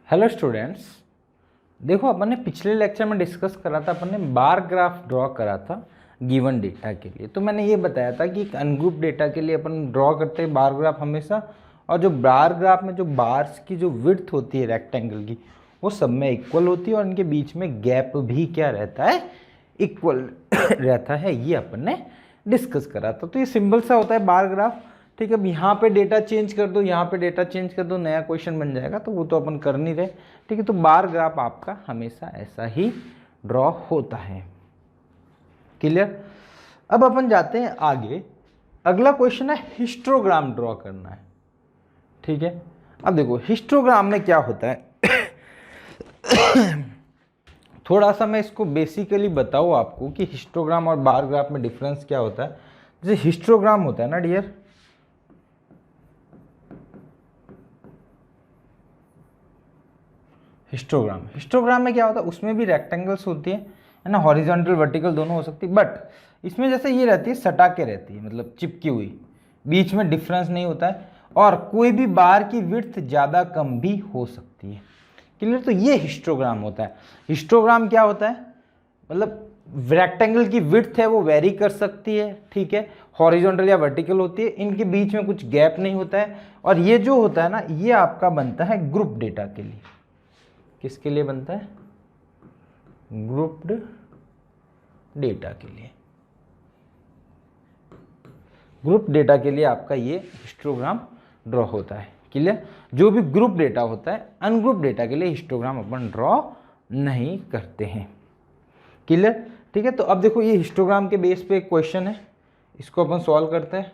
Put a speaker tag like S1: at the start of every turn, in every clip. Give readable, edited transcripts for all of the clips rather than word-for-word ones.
S1: Hello students, देखो अपन ने पिछले लेक्चर में डिस्कस करा था, अपन ने बार ग्राफ ड्रॉ करा था गिवन डेटा के लिए। तो मैंने ये बताया था कि अनग्रुप डेटा के लिए अपन ड्रॉ करते हैं बार ग्राफ हमेशा, और जो बार ग्राफ में जो बार्स की जो विड्थ होती है रेक्टेंगल की वो सब में इक्वल होती है, और इनके बीच में गैप भी क्या रहता है, इक्वल रहता है। ये अपन ने डिस्कस करा था। तो ये सिंपल सा होता है बार ग्राफ। ठीक है, अब यहाँ पे डेटा चेंज कर दो, यहाँ पे डेटा चेंज कर दो, नया क्वेश्चन बन जाएगा। तो वो तो अपन कर नहीं रहे। ठीक है, तो बार ग्राफ आपका हमेशा ऐसा ही ड्रॉ होता है। क्लियर। अब अपन जाते हैं आगे। अगला क्वेश्चन है हिस्टोग्राम ड्रॉ करना है। ठीक है, अब देखो हिस्टोग्राम में क्या होता है थोड़ा सा मैं इसको बेसिकली बताऊँ आपको कि हिस्टोग्राम और बार ग्राफ में डिफरेंस क्या होता है। जैसे हिस्टोग्राम होता है ना डियर, हिस्टोग्राम में क्या होता है, उसमें भी रेक्टेंगल्स होती है ना, हॉरिजॉन्टल वर्टिकल दोनों हो सकती है। बट इसमें जैसे ये रहती है सटा के रहती है, मतलब चिपकी हुई, बीच में डिफरेंस नहीं होता है, और कोई भी बार की विड्थ ज़्यादा कम भी हो सकती है। क्लियर। तो ये हिस्टोग्राम होता है। हिस्टोग्राम क्या होता है, मतलब रेक्टेंगल की विड्थ है वो वेरी कर सकती है। ठीक है, हॉरिजॉन्टल या वर्टिकल होती है, इनके बीच में कुछ गैप नहीं होता है। और ये जो होता है ना, ये आपका बनता है ग्रुप डेटा के लिए। किसके लिए बनता है? ग्रुप्ड डेटा के लिए। ग्रुप डेटा के लिए आपका ये हिस्टोग्राम ड्रॉ होता है। क्लियर। जो भी ग्रुप डेटा होता है, अनग्रुप डेटा के लिए हिस्टोग्राम अपन ड्रॉ नहीं करते हैं। क्लियर। ठीक है, तो अब देखो ये हिस्टोग्राम के बेस पे एक क्वेश्चन है, इसको अपन सॉल्व करते हैं।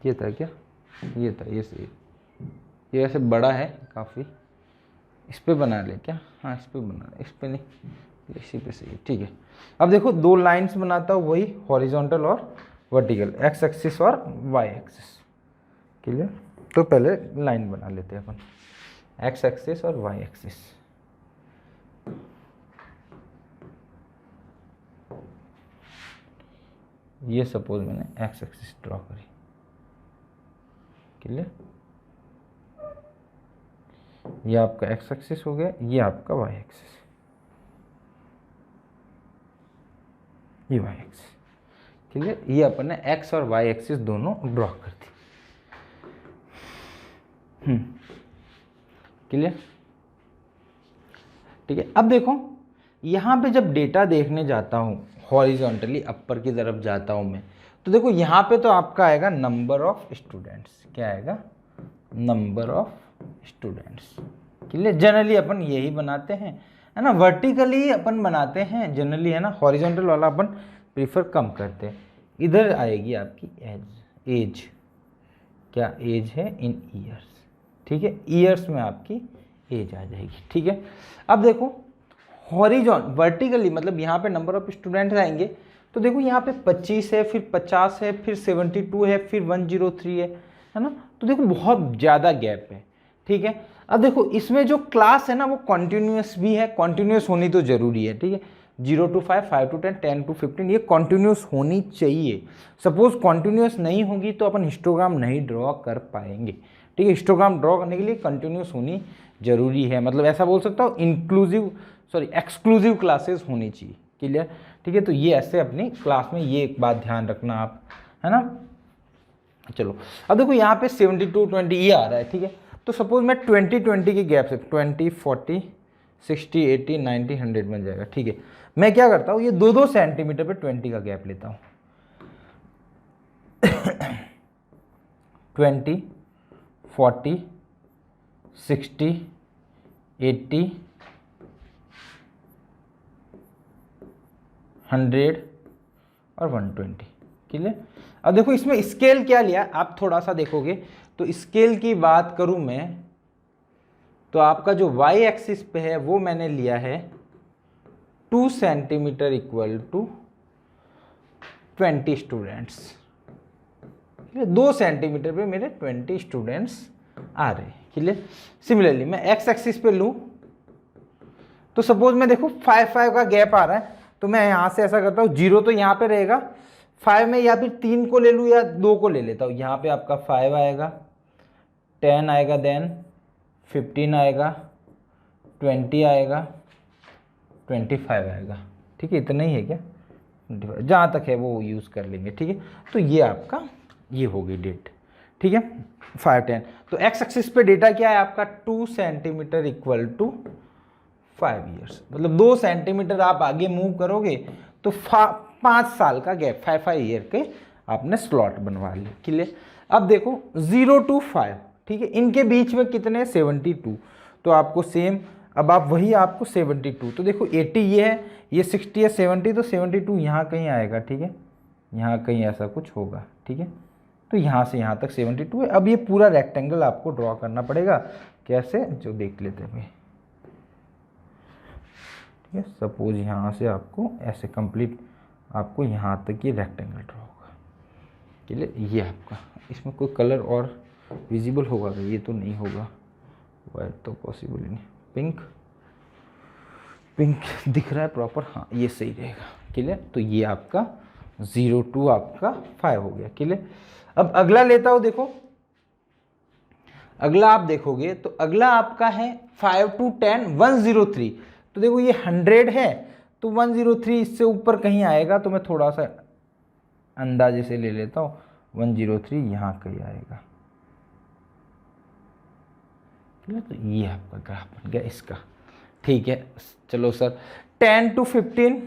S1: ये था क्या? ये था, ये सही। ये वैसे बड़ा है काफ़ी, इस पे बना ले क्या? हाँ इस पे बना ले, इस पे नहीं, इसी पे सही है। ठीक है, अब देखो दो लाइंस बनाता हूँ, वही हॉरिजॉन्टल और वर्टिकल, एक्स एक्सिस और वाई एक्सिस। क्लियर। तो पहले लाइन बना लेते हैं अपन, एक्स एक्सिस और वाई एक्सिस। ये सपोज मैंने एक्स एक्सिस ड्रॉ करी। क्लियर। ये आपका एक्स एक्सिस हो गया, ये आपका वाई एक्सिस, ये वाई एक्सिस। क्लियर। ये अपन ने एक्स और वाई एक्सिस दोनों ड्रॉ कर दी। क्लियर। ठीक है, अब देखो यहाँ पे जब डेटा देखने जाता हूँ, हॉरिजॉन्टली अपर की तरफ जाता हूँ मैं, तो देखो यहाँ पे तो आपका आएगा नंबर ऑफ स्टूडेंट्स। क्या आएगा? Number of students. Clear. Generally अपन यही बनाते हैं, है ना, वर्टिकली अपन बनाते हैं जनरली, है ना, हॉरिजॉन्टल वाला अपन प्रीफर कम करते हैं। इधर आएगी आपकी एज। क्या एज है? इन ईयर्स। ठीक है, ईयर्स में आपकी एज आ जाएगी। ठीक है, अब देखो वर्टिकली मतलब यहाँ पे नंबर ऑफ स्टूडेंट्स आएंगे, तो देखो यहाँ पे 25 है, फिर 50 है, फिर 72 है, फिर 103 है ना। तो देखो बहुत ज़्यादा गैप है। ठीक है, अब देखो इसमें जो क्लास है ना वो कॉन्टिन्यूस भी है, कॉन्टिन्यूस होनी तो जरूरी है। ठीक है, 0 to 5, 5 to 10, 10 to 15, ये कॉन्टिन्यूस होनी चाहिए। सपोज कॉन्टिन्यूस नहीं होगी तो अपन हिस्टोग्राम नहीं ड्रॉ कर पाएंगे। ठीक है, हिस्टोग्राम ड्रॉ करने के लिए कंटिन्यूस होनी जरूरी है, मतलब ऐसा बोल सकता हूँ एक्सक्लूसिव क्लासेस होनी चाहिए। क्लियर। ठीक है, तो ये ऐसे अपनी क्लास में ये एक बात ध्यान रखना आप, है ना। चलो अब देखो यहाँ पे 72, 20 ये आ रहा है। ठीक है, तो सपोज मैं 20 के गैप से 20, 40, 60, 80, 90, 100 बन जाएगा। ठीक है, मैं क्या करता हूँ, ये 2-2 सेंटीमीटर पे 20 का गैप लेता हूँ 20, 40, 60, 80, 100 और 120। क्लियर। अब देखो इसमें स्केल क्या लिया, आप थोड़ा सा देखोगे तो स्केल की बात करूं मैं, तो आपका जो वाई एक्सिस पे है वो मैंने लिया है 2 centimetre equal to 20 students. 2 centimetre पे मेरे 20 स्टूडेंट्स आ रहे हैं। क्लियर। सिमिलरली मैं एक्स एक्सिस पे लूँ तो सपोज मैं देखो 5 का गैप आ रहा है, तो मैं यहाँ से ऐसा करता हूँ, 0 तो यहाँ पे रहेगा, 5 में या फिर 3 को ले लूँ या 2 को ले लेता हूँ। यहाँ पे आपका 5 आएगा, 10 आएगा, देन 15 आएगा, 20 आएगा, 25 आएगा। ठीक है, इतना ही है क्या, जहाँ तक है वो यूज़ कर लेंगे। ठीक है, तो ये आपका ये हो गई डेट। ठीक है, 5, 10। तो एक्स एक्सिस पे डेटा क्या है आपका, 2 सेंटीमीटर इक्वल टू 5 ईयर्स। मतलब 2 सेंटीमीटर आप आगे मूव करोगे तो 5 साल का गैप, 5 ईयर के आपने स्लॉट बनवा लिए। क्लियर। अब देखो 0 to 5, ठीक है, इनके बीच में कितने, 72। तो आपको सेम, अब आप वही आपको 72, तो देखो 80 ये है, ये 60 है, 70, तो 72 यहाँ कहीं आएगा। ठीक है, यहाँ कहीं ऐसा कुछ होगा। ठीक है, तो यहाँ से यहाँ तक 72 है। अब ये पूरा रेक्टेंगल आपको ड्रॉ करना पड़ेगा। कैसे, जो देख लेते हैं। ठीक है, सपोज यहाँ से आपको ऐसे कंप्लीट, आपको यहाँ तक ये रेक्टेंगल ड्रॉ होगा। चलिए, ये आपका, इसमें कोई कलर और विजिबल होगा, ये तो नहीं होगा, वाइट तो पॉसिबल ही नहीं। पिंक, पिंक दिख रहा है प्रॉपर, हाँ ये सही रहेगा। क्लियर, तो ये आपका 0 to आपका 5 हो गया। क्लियर। अब अगला लेता हूँ, देखो अगला आप देखोगे तो अगला आपका है 5 to 10, 103। तो देखो ये 100 है, तो 103 इससे ऊपर कहीं आएगा, तो मैं थोड़ा सा अंदाजे से ले लेता हूँ, 103 यहाँ कहीं आएगा। तो ये आपका ग्राफ बन गया इसका। ठीक है, चलो सर 10 to 15,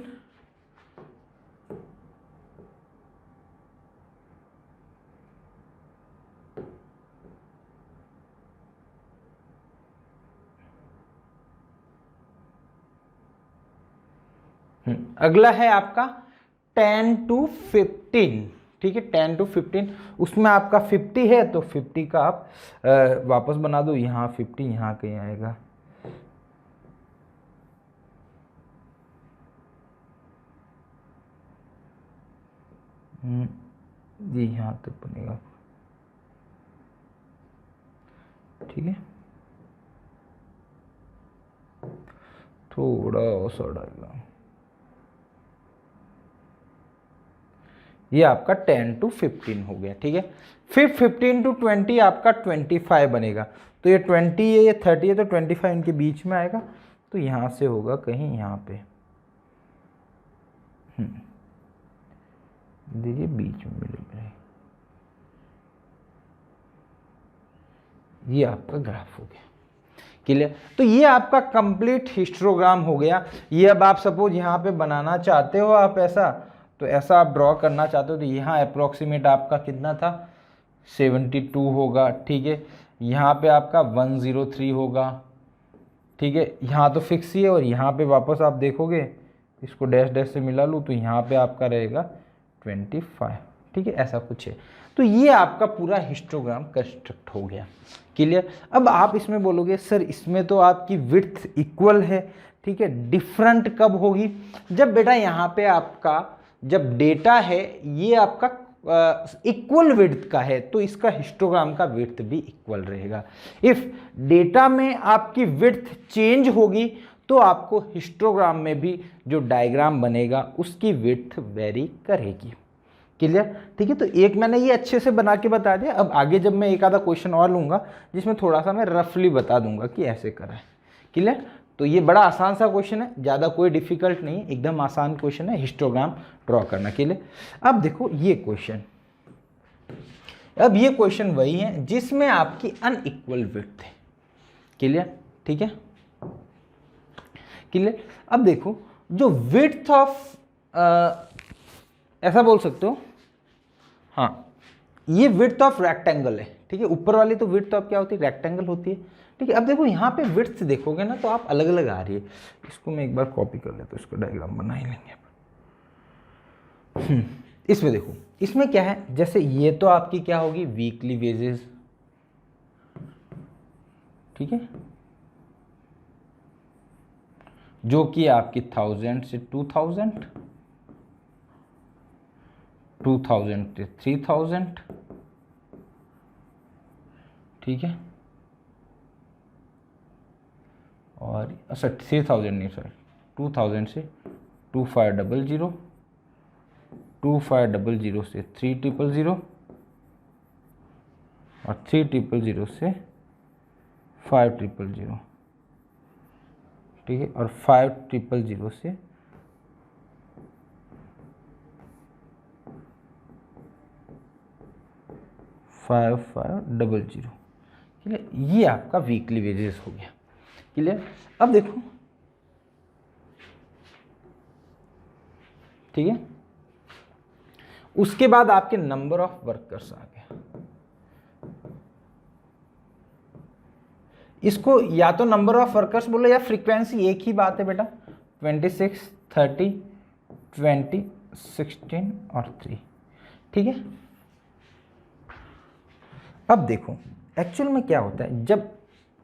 S1: अगला है आपका 10 to 15। ठीक है, 10 to 15, उसमें आपका 50 है, तो 50 का आप वापस बना दो, यहाँ 50 यहाँ कहीं आएगा। ये यहाँ तक बनेगा। ठीक है, थोड़ा सा डालना, ये आपका 10 to 15 हो गया। ठीक है, फिर 15 to 20 आपका 25 बनेगा। तो ये 20 है, ये 30 है, तो 25 इनके बीच में आएगा, तो यहाँ से होगा कहीं यहाँ पे, देखिए बीच में मिले मिले, ये आपका ग्राफ हो गया। क्लियर। तो ये आपका कंप्लीट हिस्टोग्राम हो गया। ये अब आप सपोज यहाँ पे बनाना चाहते हो आप ऐसा, तो ऐसा आप ड्रॉ करना चाहते हो, तो यहाँ अप्रोक्सीमेट आपका कितना था, 72 होगा। ठीक है, यहाँ पे आपका 103 होगा। ठीक है, यहाँ तो फिक्स ही है, और यहाँ पे वापस आप देखोगे, इसको डैश डैश से मिला लूँ, तो यहाँ पे आपका रहेगा 25। ठीक है, ऐसा कुछ है। तो ये आपका पूरा हिस्टोग्राम कंस्ट्रक्ट हो गया। क्लियर। अब आप इसमें बोलोगे सर इसमें तो आपकी विड्थ इक्वल है, ठीक है, डिफरेंट कब होगी, जब बेटा यहाँ पे आपका जब डेटा है ये आपका इक्वल विड्थ का है, तो इसका हिस्टोग्राम का विड्थ भी इक्वल रहेगा। इफ डेटा में आपकी विड्थ चेंज होगी तो आपको हिस्टोग्राम में भी जो डायग्राम बनेगा उसकी विड्थ वेरी करेगी। क्लियर। ठीक है, तो एक मैंने ये अच्छे से बना के बता दिया। अब आगे जब मैं एक आधा क्वेश्चन और लूँगा जिसमें थोड़ा सा मैं रफली बता दूंगा कि ऐसे करा है। क्लियर। तो ये बड़ा आसान सा क्वेश्चन है, ज़्यादा कोई डिफिकल्ट नहीं, एकदम आसान क्वेश्चन है हिस्टोग्राम ड्रॉ करना के लिए। अब देखो ये क्वेश्चन, अब ये क्वेश्चन वही है जिसमें आपकी अनइक्वल विड्थ है। क्लियर। ठीक है, क्लियर। अब देखो जो विड्थ ऑफ ऐसा बोल सकते हो, हाँ ये विड्थ ऑफ रेक्टेंगल है। ठीक है, ऊपर वाली तो विड्थ ऑफ क्या होती है, रेक्टेंगल होती है। ठीक है, अब देखो यहाँ पे विड्थ देखोगे ना तो आप अलग अलग आ रही है। इसको मैं एक बार कॉपी कर लेता हूँ, इसको डायग्राम बना ही लेंगे। इसमें देखो, इसमें क्या है, जैसे ये तो आपकी क्या होगी, वीकली वेजेस। ठीक है, जो कि आपकी 1000 से 2000, 2000 से 3000। ठीक है, और अच्छा 3000 नहीं सर, 2000 से 2500, 2500 से 3000 और 3000 से 5000, ठीक है, और 5000 से 5500, क्लियर। ये आपका वीकली वेजेस हो गया, क्लियर। अब देखो, ठीक है, उसके बाद आपके नंबर ऑफ वर्कर्स आ गया। इसको या तो नंबर ऑफ वर्कर्स बोलो या फ्रीक्वेंसी, एक ही बात है बेटा। 26, 30, 20, 16 और 3, ठीक है। अब देखो एक्चुअल में क्या होता है, जब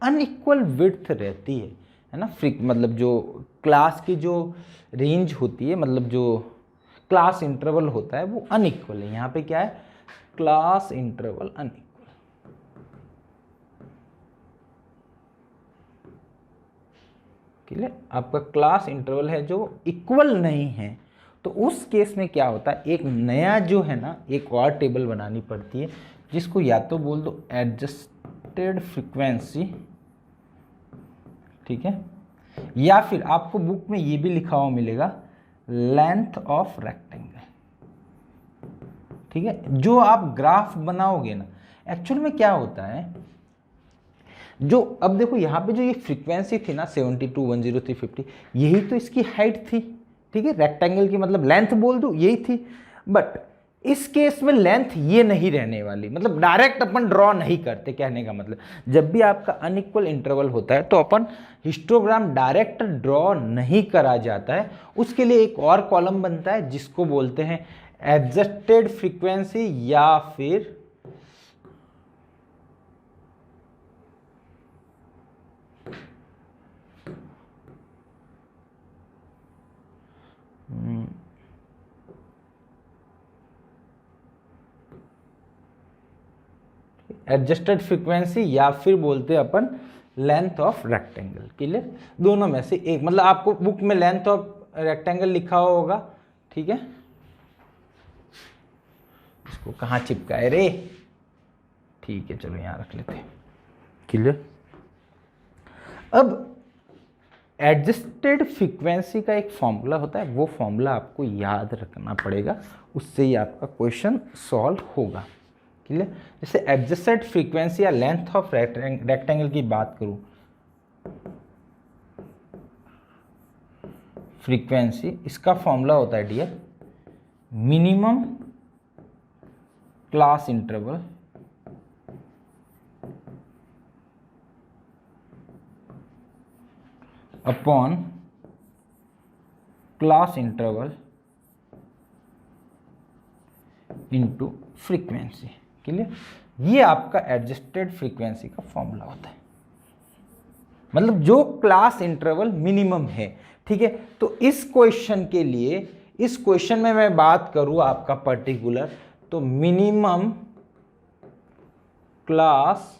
S1: अनइक्वल विड्थ रहती है ना, मतलब जो क्लास की जो रेंज होती है, मतलब जो क्लास इंटरवल होता है वो अनइक्वल है। यहाँ पे क्या है, क्लास इंटरवल अनइक्वल, क्लियर। आपका क्लास इंटरवल है जो इक्वल नहीं है, तो उस केस में क्या होता है, एक नया जो है ना, एक और टेबल बनानी पड़ती है, जिसको या तो बोल दो एडजस्टेड फ्रीक्वेंसी, ठीक है, या फिर आपको बुक में ये भी लिखा हुआ मिलेगा लेंथ ऑफ रेक्टेंगल, ठीक है। जो आप ग्राफ बनाओगे ना, एक्चुअल में क्या होता है, जो अब देखो यहाँ पे जो ये फ्रीक्वेंसी थी ना 72, 103, 50, यही तो इसकी हाइट थी, ठीक है, रेक्टेंगल की, मतलब लेंथ बोल दो यही थी। बट इस केस में लेंथ ये नहीं रहने वाली, मतलब डायरेक्ट अपन ड्रॉ नहीं करते, कहने का मतलब जब भी आपका अनइक्वल इंटरवल होता है तो अपन हिस्टोग्राम डायरेक्ट ड्रॉ नहीं करा जाता है। उसके लिए एक और कॉलम बनता है जिसको बोलते हैं एडजस्टेड फ्रीक्वेंसी, या फिर एडजस्टेड फ्रीक्वेंसी, या फिर बोलते हैं अपन लेंथ ऑफ रेक्टेंगल, क्लियर। दोनों में से एक, मतलब आपको बुक में लेंथ ऑफ रेक्टेंगल लिखा हुआ होगा, ठीक है। इसको कहाँ चिपकाए रे, ठीक है, चलो यहाँ रख लेते हैं, क्लियर। अब एडजस्टेड फ्रीक्वेंसी का एक फॉर्मूला होता है, वो फॉर्मूला आपको याद रखना पड़ेगा, उससे ही आपका क्वेश्चन सॉल्व होगा, क्लियर। जैसे एडजस्टेड फ्रीक्वेंसी या लेंथ ऑफ रेक्टेंगल की बात करूं, फ्रीक्वेंसी, इसका फॉर्मूला होता है dear minimum class interval upon class interval into frequency, clear. ये आपका एडजस्टेड फ्रीक्वेंसी का फॉर्मूला होता है, मतलब जो क्लास इंटरवल मिनिमम है, ठीक है। तो इस क्वेश्चन के लिए, इस क्वेश्चन में मैं बात करूं आपका पर्टिकुलर, तो मिनिमम क्लास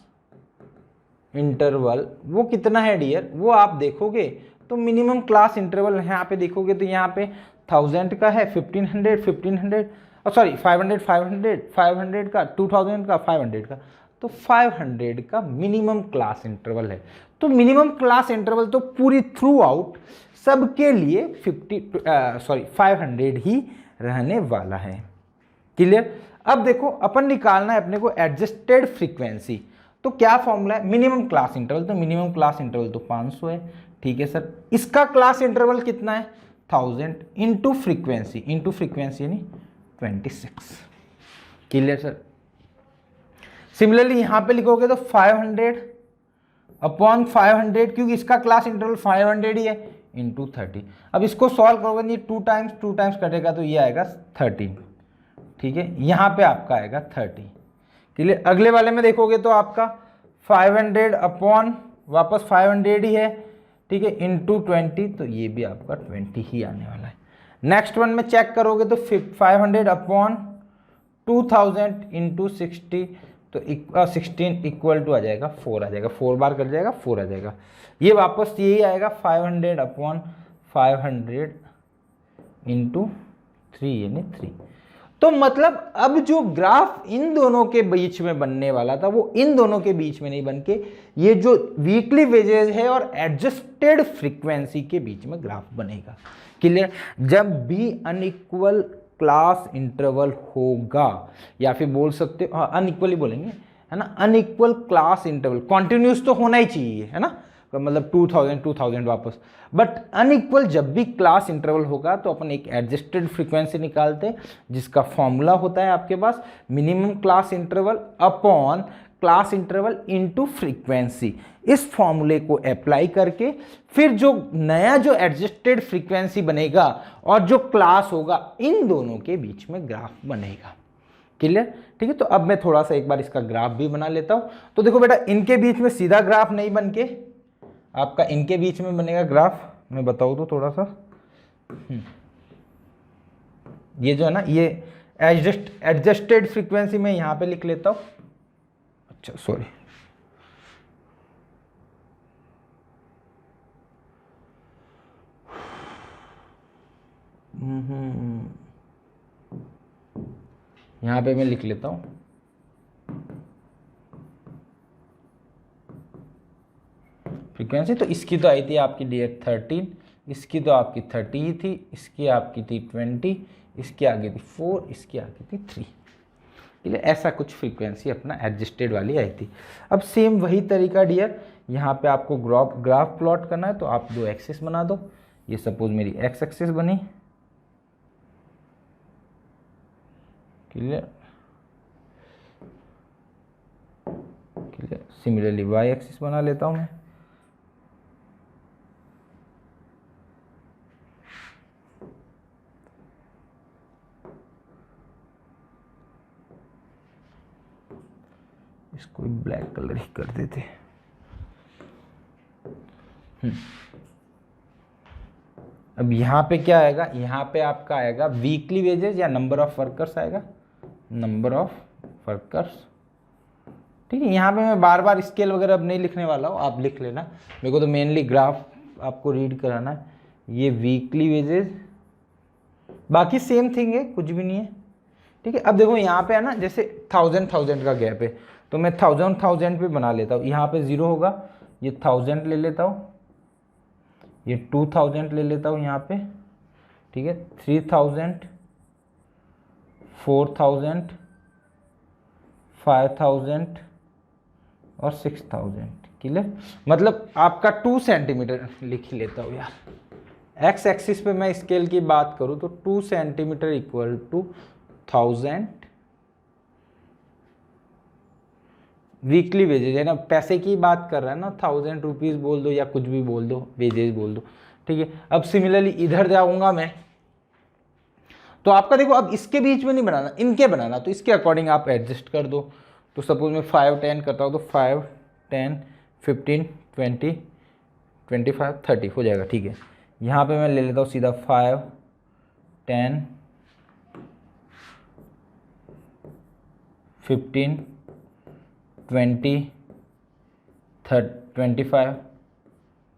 S1: इंटरवल वो कितना है डियर, वो आप देखोगे तो मिनिमम क्लास इंटरवल यहाँ पे देखोगे तो यहाँ पे 1000 का है, 1500, 1500, सॉरी 500, 500, 500 का, 2000 का, 500 का, तो 500 का मिनिमम क्लास इंटरवल है। तो मिनिमम क्लास इंटरवल तो पूरी थ्रू आउट सबके लिए 500 ही रहने वाला है, क्लियर। अब देखो अपन निकालना है अपने को एडजस्टेड फ्रीक्वेंसी, तो क्या फॉर्मूला है, मिनिमम क्लास इंटरवल, तो मिनिमम क्लास इंटरवल तो 500 है, ठीक है सर। इसका क्लास इंटरवल कितना है 1000 इंटू फ्रीक्वेंसी यानी 26, क्लियर सर। सिमिलरली यहां पे लिखोगे तो 500 अपॉन 500, क्योंकि इसका क्लास इंटरवल 500 ही है, इंटू 30। अब इसको सॉल्व करोगे, ये 2 टाइम्स कटेगा तो ये आएगा 13, ठीक है। यहां पे आपका आएगा 30, क्लियर। अगले वाले में देखोगे तो आपका 500 अपॉन वापस 500 ही है, ठीक है, इंटू 20, तो ये भी आपका 20 ही आने वाला है। नेक्स्ट वन में चेक करोगे तो 500 अपॉन 2000 इंटू 60, तो 16 इक्वल टू आ जाएगा 4 आ जाएगा, 4 बार कर जाएगा 4 आ जाएगा, ये वापस यही आएगा 500 अपॉन 500 इंटू 3 यानी 3। तो मतलब अब जो ग्राफ इन दोनों के बीच में बनने वाला था वो इन दोनों के बीच में नहीं बन के ये जो वीकली वेजेज है और एडजस्टेड फ्रीक्वेंसी के बीच में ग्राफ बनेगा। क्लियर? जब भी अनइक्वल क्लास इंटरवल होगा, या फिर बोल सकते हो, हाँ अनइक्वली बोलेंगे, है ना, अनइक्वल क्लास इंटरवल, कॉन्टिन्यूस तो होना ही चाहिए, है ना, मतलब 2000 वापस, बट अनइक्वल जब भी क्लास इंटरवल होगा तो अपन एक एडजस्टेड फ्रीक्वेंसी निकालते हैं जिसका फॉर्मूला होता है आपके पास minimum class interval upon class interval into frequency. इस फॉर्मूले को अप्लाई करके फिर जो नया जो एडजस्टेड फ्रीक्वेंसी बनेगा और जो क्लास होगा इन दोनों के बीच में ग्राफ बनेगा। क्लियर? ठीक है, तो अब मैं थोड़ा सा एक बार इसका ग्राफ भी बना लेता हूं। तो देखो बेटा, इनके बीच में सीधा ग्राफ नहीं बन के आपका इनके बीच में बनेगा ग्राफ। मैं बताऊँ तो थोड़ा सा, ये जो है ना, ये एडजस्टेड फ्रीक्वेंसी में यहां पे लिख लेता हूं। अच्छा सॉरी, यहां पे मैं लिख लेता हूं फ्रीक्वेंसी। तो इसकी तो आई थी आपकी डियर 13, इसकी तो आपकी 30 ही थी, इसकी आपकी थी 20, इसकी आगे थी 4, इसकी आगे थी 3। इसलिए ऐसा कुछ फ्रीक्वेंसी अपना एडजस्टेड वाली आई थी। अब सेम वही तरीका डियर, यहाँ पे आपको ग्राफ प्लॉट करना है, तो आप दो एक्सिस बना दो। ये सपोज मेरी एक्स एक्सिस बनी, clear clear. Similarly Y axis बना लेता हूँ मैं। इसको ब्लैक कलर ही कर देते। अब यहाँ पे क्या आएगा, यहाँ पे आपका आएगा वीकली वेजेस या नंबर ऑफ वर्कर्स आएगा, नंबर ऑफ वर्कर्स। ठीक है, यहाँ पे मैं बार बार स्केल वगैरह अब नहीं लिखने वाला हूँ, आप लिख लेना, मेरे को तो मेनली ग्राफ आपको रीड कराना है। ये वीकली वेजेस, बाकी सेम थिंग है, कुछ भी नहीं है। ठीक है, अब देखो यहाँ पे है ना, जैसे 1000 का गैप है, तो मैं 1000 पे बना लेता हूँ। यहाँ पे 0 होगा, ये 1000 ले लेता हूँ, ये 2000 ले लेता हूँ यहाँ पे। ठीक है, 3000, 4000, 5000 और 6000। क्लियर? मतलब आपका 2 सेंटीमीटर लिख लेता हूँ यार। एक्स एक्सिस पे मैं स्केल की बात करूँ तो 2 centimetre equal to 1000 weekly wages, है ना, पैसे की बात कर रहा है ना, 1000 रुपीज़ बोल दो या कुछ भी बोल दो, वेजेज बोल दो। ठीक है, अब सिमिलरली इधर जाऊंगा मैं, तो आपका देखो अब इसके बीच में नहीं बनाना, इनके बनाना, तो इसके अकॉर्डिंग आप एडजस्ट कर दो। तो सपोज मैं 5, 10 करता हूँ, तो 5, 10, 15, 20, 25, 30 हो जाएगा। ठीक है, यहाँ पे मैं ले लेता हूँ सीधा 5, 10, 15, 20, 25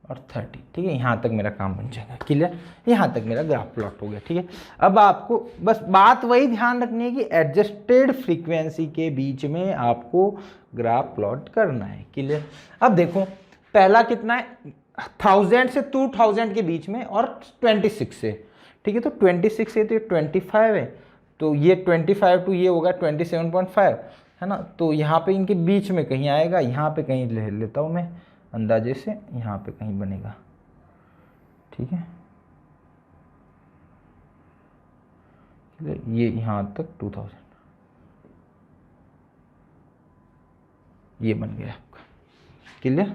S1: और 30। ठीक है, यहाँ तक मेरा काम बन जाएगा। क्लियर? यहाँ तक मेरा ग्राफ प्लॉट हो गया। ठीक है, अब आपको बस बात वही ध्यान रखनी है कि एडजस्टेड फ्रीक्वेंसी के बीच में आपको ग्राफ प्लॉट करना है। क्लियर? अब देखो पहला कितना है, 1000 से 2000 के बीच में और 26 से। ठीक है, तो 26 से तो ये 25 है, तो ये 25 टू ये होगा 27.5, है ना, तो यहाँ पे इनके बीच में कहीं आएगा, यहाँ पे कहीं ले लेता हूँ मैं अंदाजे से, यहाँ पे कहीं बनेगा। ठीक है, ये यहाँ तक 2000 ये बन गया आपका। क्लियर?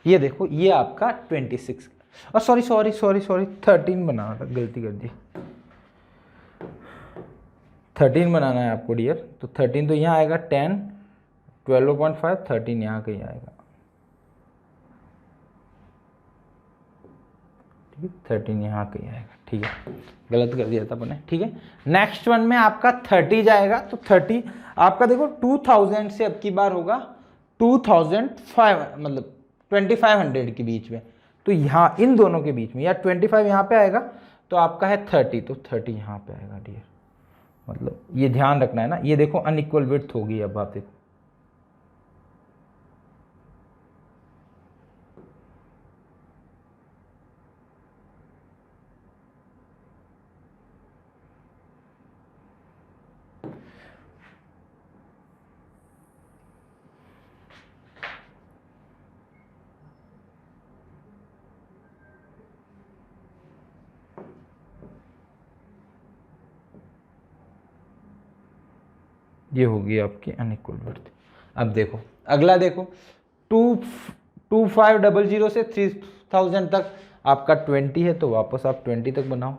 S1: ये देखो, ये आपका 26 और सॉरी 13 बनाना था, गलती कर दी। 13 बनाना है आपको डियर, तो 13 तो यहाँ आएगा 10, 12.5, 13 यहाँ कहीं आएगा। ठीक है, 13 यहाँ कहीं आएगा। ठीक है, गलत कर दिया था अपने। ठीक है, नेक्स्ट वन में आपका 30 जाएगा, तो 30 आपका देखो 2000 से अब की बार होगा 2005, मतलब 2500 के बीच में, तो यहाँ इन दोनों के बीच में, या 25 यहाँ पे आएगा, तो आपका है 30, तो 30 यहाँ पे आएगा डियर। मतलब ये ध्यान रखना है ना, ये देखो अनइक्वल विड्थ होगी। अब आप देखो ये होगी आपकी अनइक्वल विड्थ। अब देखो अगला देखो 2500 से 3000 तक आपका 20 है, तो वापस आप 20 तक बनाओ,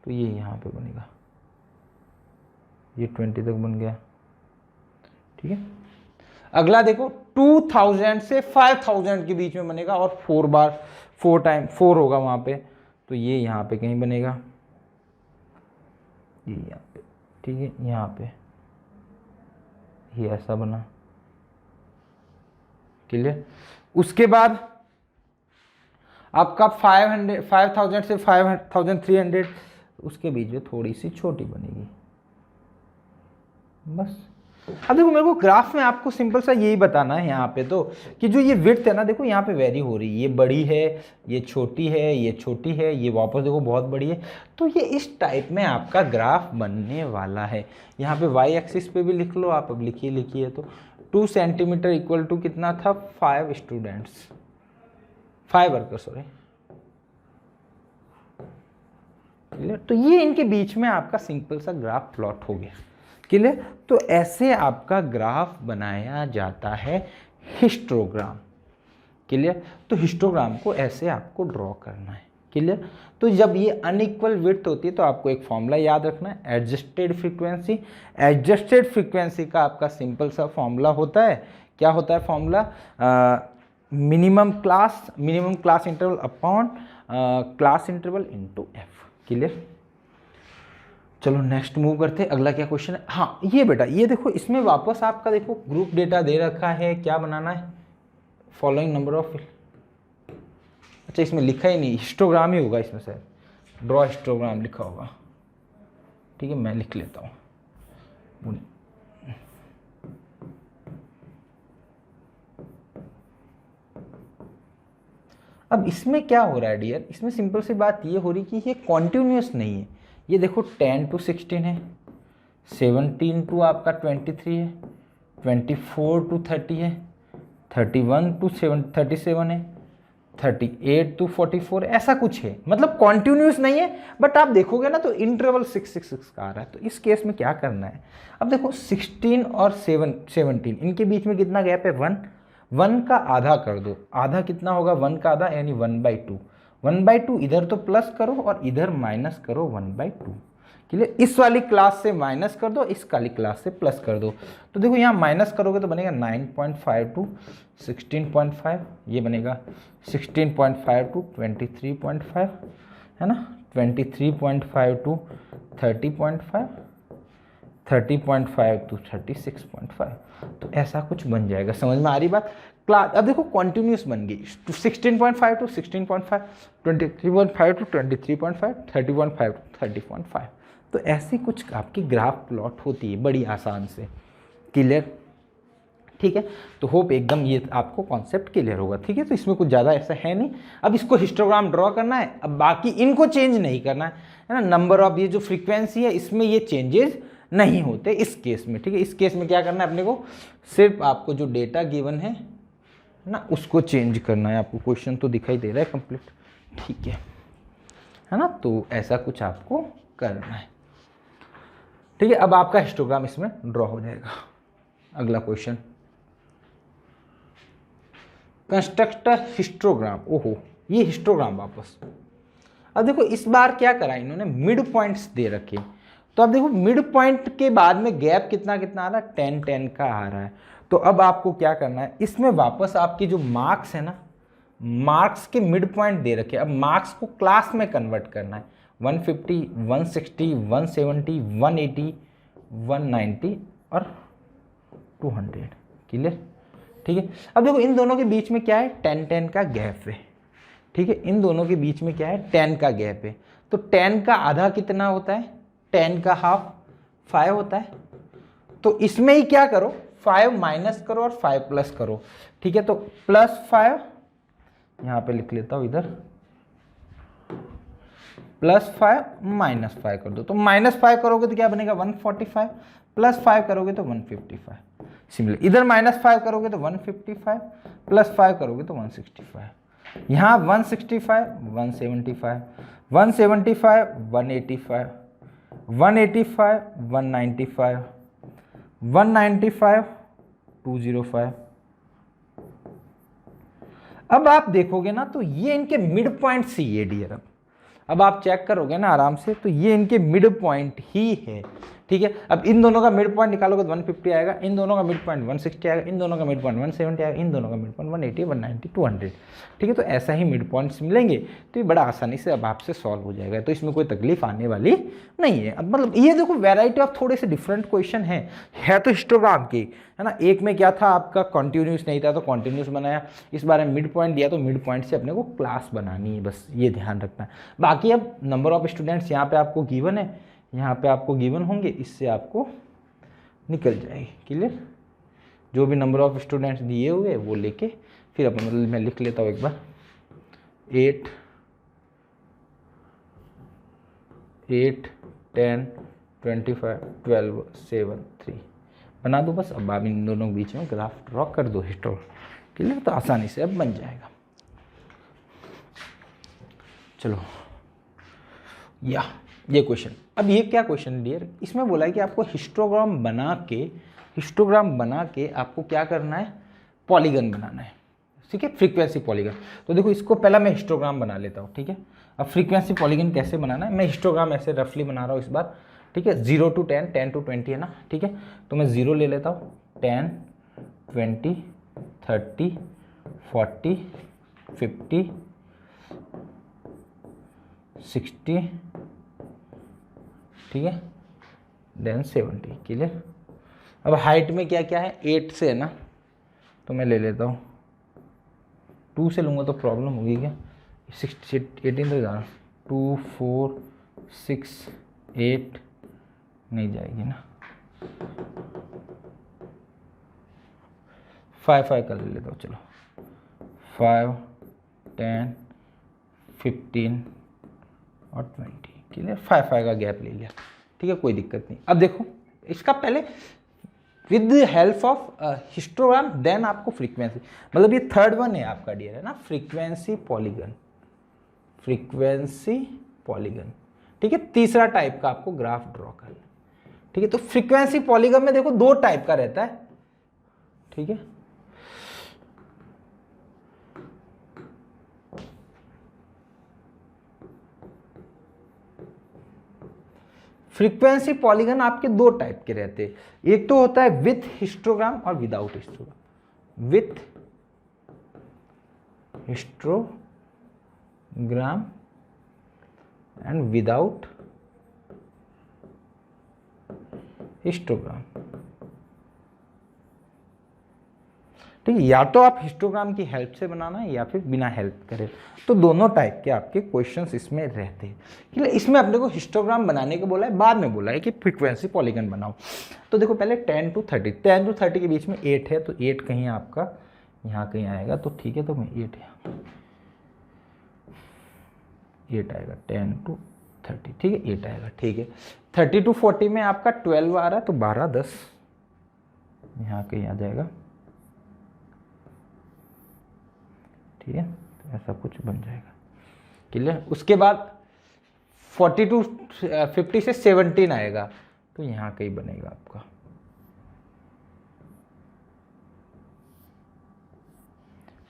S1: तो ये यहाँ पे बनेगा, ये 20 तक बन गया। ठीक है, अगला देखो 2000 से 5000 के बीच में बनेगा और 4 बार 4 होगा वहाँ पे, तो ये यहाँ पे कहीं बनेगा, ये यहाँ पे। ठीक है, यहाँ पे ये ऐसा बना। क्लियर। उसके बाद आपका 5000 से 5300 उसके बीच में थोड़ी सी छोटी बनेगी बस। अब देखो मेरे को ग्राफ में आपको सिंपल सा यही बताना है यहाँ पे तो, कि जो ये विड्थ है ना, देखो यहाँ पे वेरी हो रही है, ये बड़ी है, ये छोटी है, ये छोटी है, ये वापस देखो बहुत बड़ी है, तो ये इस टाइप में आपका ग्राफ बनने वाला है। यहाँ पे वाई एक्सिस पे भी लिख लो आप, अब लिखिए तो 2 सेंटीमीटर इक्वल टू कितना था, 5 स्टूडेंट्स, 5 वर्कर सॉरी। क्लियर, तो ये इनके बीच में आपका सिंपल सा ग्राफ प्लॉट हो गया। क्लियर, तो ऐसे आपका ग्राफ बनाया जाता है हिस्टोग्राम। क्लियर, तो हिस्टोग्राम को ऐसे आपको ड्रॉ करना है। क्लियर, तो जब ये अनइक्वल विड्थ होती है तो आपको एक फॉर्मूला याद रखना है, एडजस्टेड फ्रीक्वेंसी। एडजस्टेड फ्रीक्वेंसी का आपका सिंपल सा फॉर्मूला होता है, क्या होता है formula, minimum class interval upon class interval into F. Clear, चलो नेक्स्ट मूव करते हैं। अगला क्या क्वेश्चन है, हाँ ये बेटा, ये देखो इसमें वापस आपका देखो ग्रुप डेटा दे रखा है, क्या बनाना है, फॉलोइंग नंबर ऑफ, अच्छा इसमें लिखा ही नहीं, हिस्टोग्राम ही होगा इसमें से, ड्रॉ हिस्टोग्राम लिखा होगा। ठीक है, मैं लिख लेता हूँ। अब इसमें क्या हो रहा है डियर, इसमें सिंपल सी बात ये हो रही कि ये कॉन्टिन्यूस नहीं है। ये देखो 10 to 16 है, 17 to आपका 23 है, 24 to 30 है, 31 to 37 है, 38 to 44, ऐसा कुछ है, मतलब कॉन्टिन्यूस नहीं है। बट आप देखोगे ना तो इंटरवल 666 का आ रहा है। तो इस केस में क्या करना है, अब देखो 16 और 17 इनके बीच में कितना गैप है, 1 का आधा कर दो, आधा कितना होगा, 1 का आधा यानी 1/2। 1/2 इधर तो प्लस करो और इधर माइनस करो 1/2। क्लियर, इस वाली क्लास से माइनस कर दो, इस वाली क्लास से प्लस कर दो। तो देखो यहाँ माइनस करोगे तो बनेगा 9.5 to 16.5, ये बनेगा 16.5 to 23.5, है ना, 23.5 to 30.5, 30.5 to 36.5। तो ऐसा कुछ बन जाएगा, समझ में आ रही बात। क्लास अब देखो कॉन्टिन्यूस बन गई, 16.5 to 16.5, 23.5 to 23.5, 30.5 to 30.5। तो ऐसी कुछ आपकी ग्राफ प्लॉट होती है बड़ी आसान से। क्लियर, ठीक है, तो होप एकदम ये आपको कॉन्सेप्ट क्लियर होगा। ठीक है, तो इसमें कुछ ज़्यादा ऐसा है नहीं। अब इसको हिस्टोग्राम ड्रॉ करना है, अब बाकी इनको चेंज नहीं करना है ना, नंबर ऑफ ये जो फ्रीक्वेंसी है इसमें ये चेंजेस नहीं होते इस केस में। ठीक है, इस केस में क्या करना है अपने को, सिर्फ आपको जो डेटा गिवन है ना उसको चेंज करना है। आपको क्वेश्चन तो दिखाई दे रहा है कंप्लीट, ठीक है ना, तो ऐसा कुछ आपको करना है। ठीक है, अब आपका हिस्टोग्राम इसमें ड्रॉ हो जाएगा। अगला क्वेश्चन, कंस्ट्रक्ट हिस्टोग्राम। ओहो, ये हिस्टोग्राम वापस। अब देखो इस बार क्या करा इन्होंने, मिड पॉइंट्स दे रखे। तो अब देखो मिड पॉइंट के बाद में गैप कितना कितना आ रहा है, 10 का आ रहा है। तो अब आपको क्या करना है, इसमें वापस आपकी जो मार्क्स है ना, मार्क्स के मिड पॉइंट दे रखे, अब मार्क्स को क्लास में कन्वर्ट करना है। 150, 160, 170, 180, 190 और 200। क्लियर, ठीक है। अब देखो इन दोनों के बीच में क्या है, 10 का गैप है। ठीक है, इन दोनों के बीच में क्या है, 10 का गैप है। तो 10 का आधा कितना होता है, 10 का हाफ 5 होता है, तो इसमें ही क्या करो, 5 माइनस करो और 5 प्लस करो, ठीक है। तो +5 यहाँ पे लिख लेता हूँ इधर, +5 -5 कर दो, तो -5 करोगे तो क्या बनेगा 145, +5 करोगे तो 155। सिमिलर इधर -5 करोगे तो 155, +5 करोगे तो 165। यहाँ 165, 175, 175, 185, 185, 195, 195, 205। अब आप देखोगे ना तो ये इनके मिड पॉइंट सी है डियर। अब आप चेक करोगे ना आराम से तो ये इनके मिड पॉइंट ही है, ठीक है। अब इन दोनों का मिड पॉइंट निकालोगे तो 150 आएगा, इन दोनों का मिड पॉइंट 160 आएगा, इन दोनों का मिड पॉइंट 170 आएगा, इन दोनों का मिड पॉइंट 180, 190, 200, ठीक है। तो ऐसा ही मिड पॉइंट्स मिलेंगे, तो ये बड़ा आसानी से अब आपसे सॉल्व हो जाएगा, तो इसमें कोई तकलीफ आने वाली नहीं है। अब मतलब ये देखो वैरायटी ऑफ थोड़े से डिफरेंट क्वेश्चन है तो हिस्टोग्राम की, है ना। एक में क्या था आपका कॉन्टिन्यूस नहीं था तो कॉन्टिन्यूस बनाया, इस बारे में मिड पॉइंट दिया तो मिड पॉइंट से अपने को क्लास बनानी है, बस ये ध्यान रखना है। बाकी अब नंबर ऑफ स्टूडेंट्स यहाँ पे आपको गिवन है, यहाँ पे आपको गिवन होंगे, इससे आपको निकल जाएगी, क्लियर। जो भी नंबर ऑफ स्टूडेंट्स दिए हुए वो लेके फिर अपन, मतलब मैं लिख लेता हूँ एक बार, 8, 10, 25, 12, 7, 3 बना दो बस। अब आप इन दोनों के बीच में ग्राफ ड्रॉ कर दो हिस्टोग्राम, क्लियर। तो आसानी से अब बन जाएगा। चलो ये क्वेश्चन, अब ये क्या क्वेश्चन डियर, इसमें बोला है कि आपको हिस्टोग्राम बना के आपको क्या करना है, पॉलीगन बनाना है, ठीक है, फ्रीक्वेंसी पॉलीगन। तो देखो इसको पहला मैं हिस्टोग्राम बना लेता हूँ, ठीक है। अब फ्रीक्वेंसी पॉलीगन कैसे बनाना है, मैं हिस्टोग्राम ऐसे रफली बना रहा हूँ इस बार, ठीक है। 0 to 10, 10 to 20 है ना, ठीक है। तो मैं 0 ले लेता हूँ, 10, 20, 30, 40, 50, 60, ठीक है, देन 70, क्लियर। अब हाइट में क्या क्या है, 8 से है ना, तो मैं ले लेता हूँ, 2 से लूँगा तो प्रॉब्लम होगी क्या, 18 तो जाना, 2, 4, 6, 8 नहीं जाएगी ना, 5 कर ले लेता हूँ, चलो 5, 10, 15 और 20, क्लियर। 5 का गैप ले लिया, ठीक है, कोई दिक्कत नहीं। अब देखो इसका पहले with help of histogram then आपको फ्रीक्वेंसी, मतलब ये थर्ड वन है आपका डियर, है ना, फ्रीक्वेंसी पॉलीगन, ठीक है। तीसरा टाइप का आपको ग्राफ ड्रॉ करना, ठीक है। तो फ्रीक्वेंसी पॉलीगन में देखो 2 टाइप का रहता है, ठीक है। फ्रीक्वेंसी पॉलीगन आपके 2 टाइप के रहते हैं, एक तो होता है विथ हिस्टोग्राम और without histogram. With histogram and without histogram, ठीक है। या तो आप हिस्टोग्राम की हेल्प से बनाना है या फिर बिना हेल्प करे, तो दोनों टाइप के आपके क्वेश्चंस इसमें रहते हैं, ठीक है। इसमें अपने को हिस्टोग्राम बनाने को बोला है, बाद में बोला है कि फ्रीक्वेंसी पॉलीगन बनाओ। तो देखो पहले 10 to 30 के बीच में 8 है, तो 8 कहीं आपका यहाँ कहीं आएगा, तो ठीक है, तो मैं 8 आएगा, 10 to 30, ठीक है, 8 आएगा, ठीक है। 30 to 40 में आपका 12 आ रहा है, तो 12, 10 यहाँ कहीं आ जाएगा, ठीक है। तो ऐसा कुछ बन जाएगा, क्लियर। उसके बाद 40 to 50 से 17 आएगा, तो यहाँ कहीं बनेगा आपका,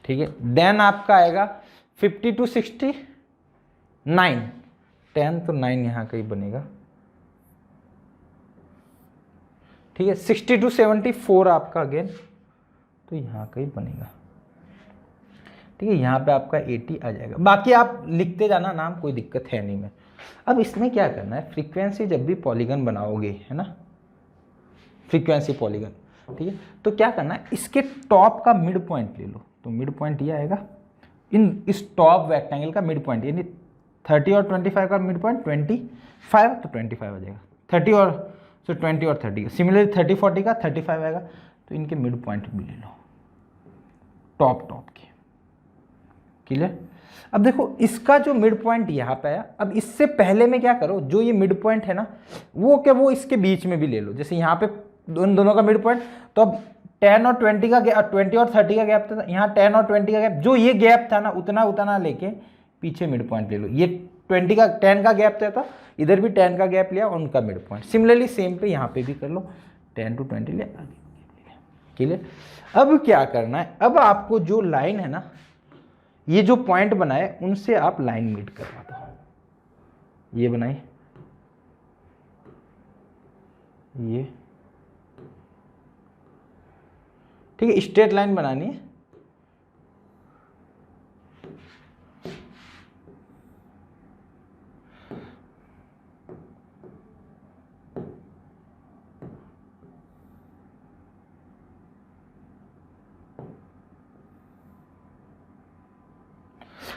S1: ठीक है। देन आपका आएगा 50 to 60, 9, 10, तो 9 यहाँ कहीं बनेगा, ठीक है। 60 to 74 आपका अगेन, तो यहाँ कहीं बनेगा, ठीक है। यहाँ पे आपका 80 आ जाएगा, बाकी आप लिखते जाना नाम, कोई दिक्कत है नहीं में। अब इसमें क्या करना है, फ्रीक्वेंसी जब भी पॉलीगन बनाओगे, है ना, फ्रीक्वेंसी पॉलीगन, ठीक है, तो क्या करना है, इसके टॉप का मिड पॉइंट ले लो, तो मिड पॉइंट ये आएगा, इस टॉप रेक्टेंगल का मिड पॉइंट, यानी 30 और 25 का मिड पॉइंट 25, तो 25 आ जाएगा। 30 और सो 20 और 30 का, सिमिलरली 30 40 का 35 आएगा, तो इनके मिड पॉइंट भी ले लो टॉप के। क्लियर? अब देखो इसका जो मिड पॉइंट यहाँ पे आया, अब इससे पहले में क्या करो, जो ये मिड पॉइंट है ना वो इसके बीच में भी ले लो। जैसे यहाँ पे दोनों का मिड पॉइंट, तो अब 10 और 20 का गैप, 20 और 30 का गैप था, यहाँ 10 और 20 का गैप, जो ये गैप था ना उतना लेके पीछे मिड पॉइंट ले लो। ये 10 का गैप था, इधर भी 10 का गैप लिया, उनका मिड पॉइंट। सिमिलरली सेम पे यहाँ पे भी कर लो, 10 to 20 ले आगे। क्लियर? अब क्या करना है, अब आपको जो लाइन है ना, ये जो पॉइंट बनाए उनसे आप लाइन मीट करवा दो। ये बनाई, ये ठीक है, स्ट्रेट लाइन बनानी है।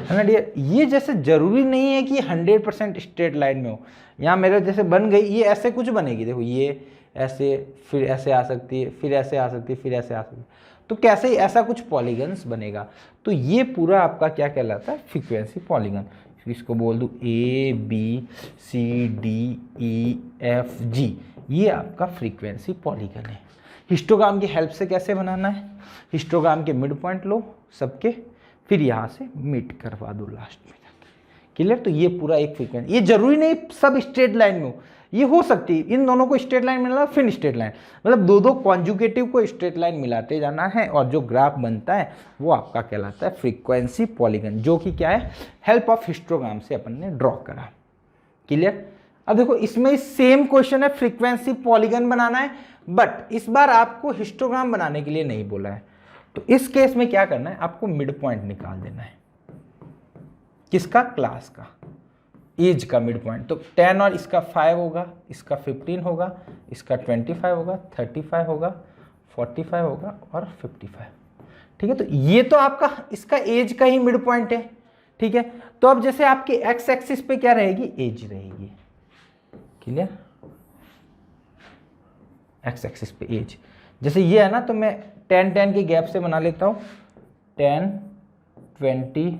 S1: है ना डियर? ये जैसे जरूरी नहीं है कि 100% स्ट्रेट लाइन में हो। यहाँ मेरे जैसे बन गई, ये ऐसे कुछ बनेगी, देखो ये ऐसे, फिर ऐसे आ सकती है, फिर ऐसे आ सकती है, फिर ऐसे आ सकती है, तो कैसे ऐसा कुछ पॉलीगन्स बनेगा। तो ये पूरा आपका क्या कहलाता है, फ्रीक्वेंसी पॉलीगन। इसको बोल दूँ ABCDEFG, ये आपका फ्रीक्वेंसी पॉलीगन है। हिस्टोग्राम की हेल्प से कैसे बनाना है, हिस्टोग्राम के मिड पॉइंट लो सबके, फिर यहाँ से मीट करवा दो लास्ट में जाके। क्लियर? तो ये पूरा एक फ्रीक्वेंसी, ये जरूरी नहीं सब स्ट्रेट लाइन में हो, ये हो सकती है इन दोनों को स्ट्रेट लाइन मिला फिर स्ट्रेट लाइन, मतलब दो कॉन्जुगेटिव को स्ट्रेट लाइन मिलाते जाना है, और जो ग्राफ बनता है वो आपका कहलाता है फ्रीक्वेंसी पॉलीगन, जो कि क्या है, हेल्प ऑफ हिस्टोग्राम से अपन ने ड्रॉ करा। क्लियर? अब देखो इसमें सेम क्वेश्चन है, फ्रीक्वेंसी पॉलीगन बनाना है, बट इस बार आपको हिस्टोग्राम बनाने के लिए नहीं बोला है। तो इस केस में क्या करना है, आपको मिड पॉइंट निकाल देना है। किसका? क्लास का, एज का मिड पॉइंट। तो 10 और इसका 5 होगा, इसका 15 होगा, इसका 25 होगा, 35 होगा, 45 होगा और 55। ठीक है? तो ये तो आपका इसका एज का ही मिड पॉइंट है। ठीक है? तो अब जैसे आपकी एक्स एक्सिस पे क्या रहेगी, एज रहेगी। क्लियर? एक्स एक्सिस पे एज, जैसे ये है ना, तो मैं 10 के गैप से बना लेता हूँ, 10 20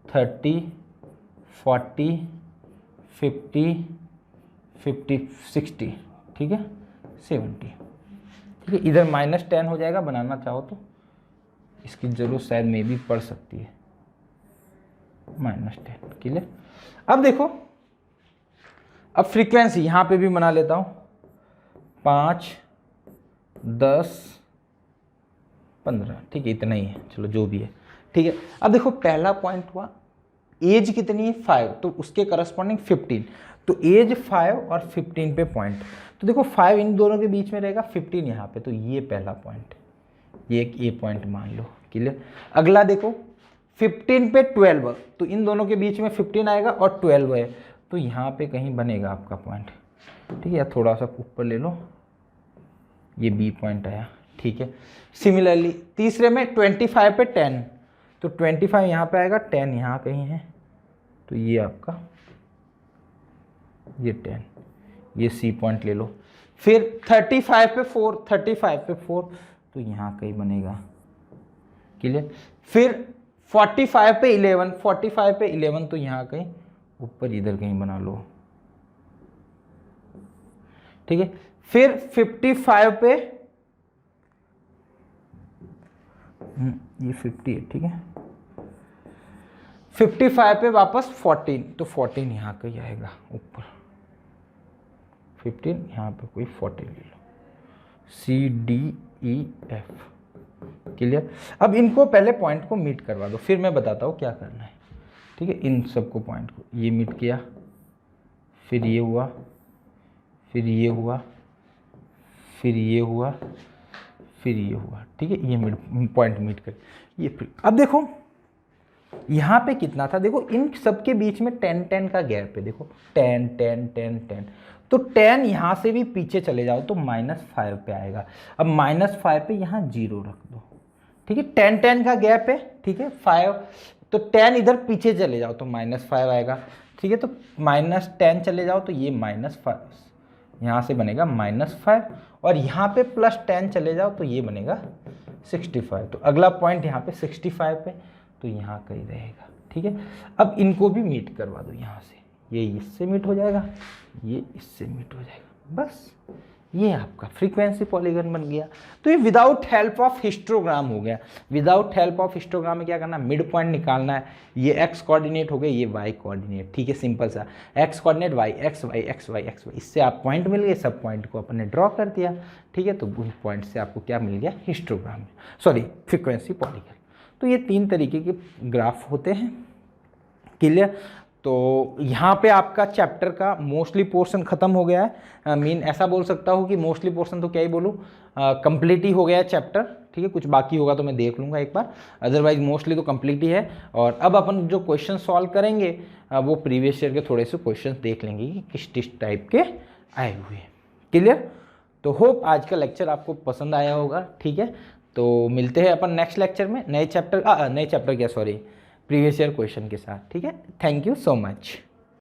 S1: 30 40 50 50 60, ठीक है, 70। ठीक है, इधर -10 हो जाएगा, बनाना चाहो तो इसकी जरूरत शायद में भी पड़ सकती है, -10। क्लियर? अब देखो, अब फ्रीक्वेंसी यहाँ पे भी बना लेता हूँ, 5 10 15। ठीक है, इतना ही है, चलो जो भी है। ठीक है, अब देखो पहला पॉइंट हुआ, एज कितनी है 5, तो उसके करस्पॉन्डिंग 15, तो एज 5 और 15 पे पॉइंट, तो देखो 5 इन दोनों के बीच में रहेगा, 15 यहाँ पे, तो ये पहला पॉइंट, ये एक ए पॉइंट मान लो। क्लियर? अगला देखो 15 पे 12, तो इन दोनों के बीच में 15 आएगा और 12 है, तो यहाँ पे कहीं बनेगा आपका पॉइंट। ठीक है, थोड़ा सा ऊपर ले लो, ये बी पॉइंट आया। ठीक है, सिमिलरली तीसरे में 25 पे 10, तो 25 यहाँ पे आएगा, 10 यहाँ कहीं है, तो ये आपका ये 10, ये सी पॉइंट ले लो। फिर 35 पे 4, 35 पे 4, तो यहाँ कहीं बनेगा। क्लियर? फिर 45 पे 11, 45 पे 11, तो यहाँ कहीं ऊपर इधर कहीं बना लो। ठीक है, फिर 55 पे ये 50 है। ठीक है, 55 पे वापस 14, तो 14 यहाँ का ही आएगा ऊपर, 15 यहाँ पे कोई 14 ले लो, CDEF। क्लियर? अब इनको पहले पॉइंट को मीट करवा दो, फिर मैं बताता हूँ क्या करना है। ठीक है, इन सबको पॉइंट को ये मीट किया, फिर ये हुआ, फिर ये हुआ, फिर ये हुआ, फिर ये हुआ। ठीक है, ये पॉइंट मीट कर, ये फिर अब देखो यहाँ पे कितना था, देखो इन सबके बीच में 10 का गैप है, देखो 10 10 10 10, तो 10 यहाँ से भी पीछे चले जाओ तो -5 पे आएगा। अब -5 पे यहाँ 0 रख दो। ठीक है, 10 का गैप है। ठीक है, 5, तो 10 इधर पीछे चले जाओ तो -5 आएगा। ठीक है, तो -10 चले जाओ तो ये -5, यहाँ से बनेगा -5 और यहाँ पे +10 चले जाओ तो ये बनेगा 65। तो अगला पॉइंट यहाँ पे 65 पे, तो यहाँ कहीं रहेगा। ठीक है, अब इनको भी मीट करवा दो यहाँ से, ये इससे मीट हो जाएगा, ये इससे मीट हो जाएगा, बस ये आपका फ्रीक्वेंसी पॉलीगन बन गया। तो ये विदाउट हेल्प ऑफ हिस्टोग्राम हो गया। विदाउट हेल्प ऑफ हिस्टोग्राम में क्या करना है, मिड पॉइंट निकालना है। ये एक्स कोऑर्डिनेट हो गए, ये वाई कोऑर्डिनेट। ठीक है, सिंपल सा X coordinate Y, X Y X Y X Y, इससे आप पॉइंट मिल गए, सब पॉइंट को अपन ने ड्रॉ कर दिया। ठीक है, तो उन पॉइंट से आपको क्या मिल गया, हिस्टोग्राम, सॉरी फ्रीक्वेंसी पॉलीगन। तो ये 3 तरीके के ग्राफ होते हैं। क्लियर। तो यहाँ पे आपका चैप्टर का मोस्टली पोर्शन खत्म हो गया है। मीन ऐसा बोल सकता हूँ कि मोस्टली पोर्शन तो क्या ही बोलूँ, कंप्लीट ही हो गया है चैप्टर। ठीक है, कुछ बाकी होगा तो मैं देख लूँगा एक बार, अदरवाइज मोस्टली तो कंप्लीट ही है। और अब अपन जो क्वेश्चन सॉल्व करेंगे वो प्रीवियस ईयर के थोड़े से क्वेश्चन देख लेंगे कि किस टाइप के आए हुए हैं। क्लियर। तो होप आज का लेक्चर आपको पसंद आया होगा। ठीक है, तो मिलते हैं अपन नेक्स्ट लेक्चर में नए चैप्टर क्या, सॉरी प्रीवियस ईयर क्वेश्चन के साथ। ठीक है, थैंक यू सो मच।